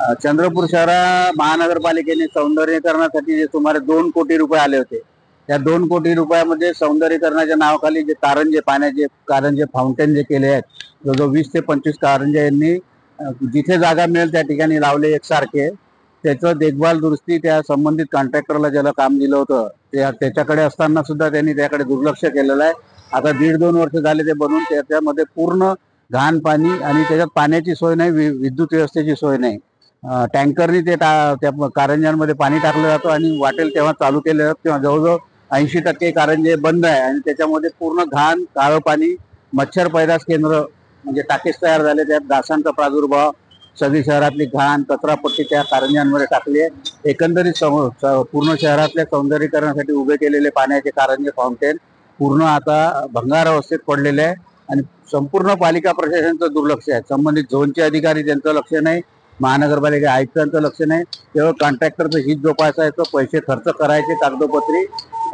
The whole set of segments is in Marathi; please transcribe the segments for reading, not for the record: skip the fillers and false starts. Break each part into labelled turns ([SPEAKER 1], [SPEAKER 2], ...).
[SPEAKER 1] चंद्रपूर शहरा महानगरपालिकेने सौंदर्यीकरणासाठी जे सुमारे 2 कोटी रुपये आले होते, त्या 2 कोटी रुपयामध्ये सौंदर्यीकरणाच्या नावाखाली जे कारंजे, पाण्याचे कारंजे फाउंटेन जे केले आहेत, जवळजवळ 20 ते 25 कारंजे यांनी जिथे जागा मिळेल त्या ठिकाणी लावले एकसारखे. त्याचं देखभाल दुरुस्ती त्या संबंधित कॉन्ट्रॅक्टरला ज्याला काम दिलं होतं त्याच्याकडे असताना सुद्धा त्यांनी त्याकडे दुर्लक्ष केलेलं आहे. आता 1.5-2 वर्ष झाले ते बनवून त्याच्यामध्ये पूर्ण घाण पाणी आणि त्याच्यात पाण्याची सोय नाही, विद्युत व्यवस्थेची सोय नाही. टँकरनी त्या कारंज्यांमध्ये पाणी टाकलं जातं आणि वाटेल तेव्हा चालू केलं जातं, तेव्हा जवळजवळ 80% कारंजे बंद आहे आणि त्याच्यामध्ये पूर्ण घाण, काळं पाणी, मच्छर पैदास केंद्र म्हणजे टाकेस तयार झाले, त्यात डासांचा प्रादुर्भाव, सगळी शहरातली घाण कचरापट्टी त्या कारंज्यांमध्ये टाकली आहे. एकंदरीत पूर्ण शहरातल्या सौंदर्यीकरणासाठी उभे केलेले पाण्याचे कारंजे फाउंटेन पूर्ण आता भंगार अवस्थेत पडलेले आहे आणि संपूर्ण पालिका प्रशासनाचं दुर्लक्ष आहे. संबंधित झोनचे अधिकारी त्यांचं लक्ष नाही, महानगरपालिका आयुक्तांचं लक्ष नाही. केवळ कॉन्ट्रॅक्टरचं हित जोपासायचं, पैसे खर्च करायचे कागदोपत्री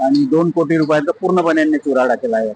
[SPEAKER 1] आणि 2 कोटी रुपयांचा पूर्णपणे चुराडा केला आहे.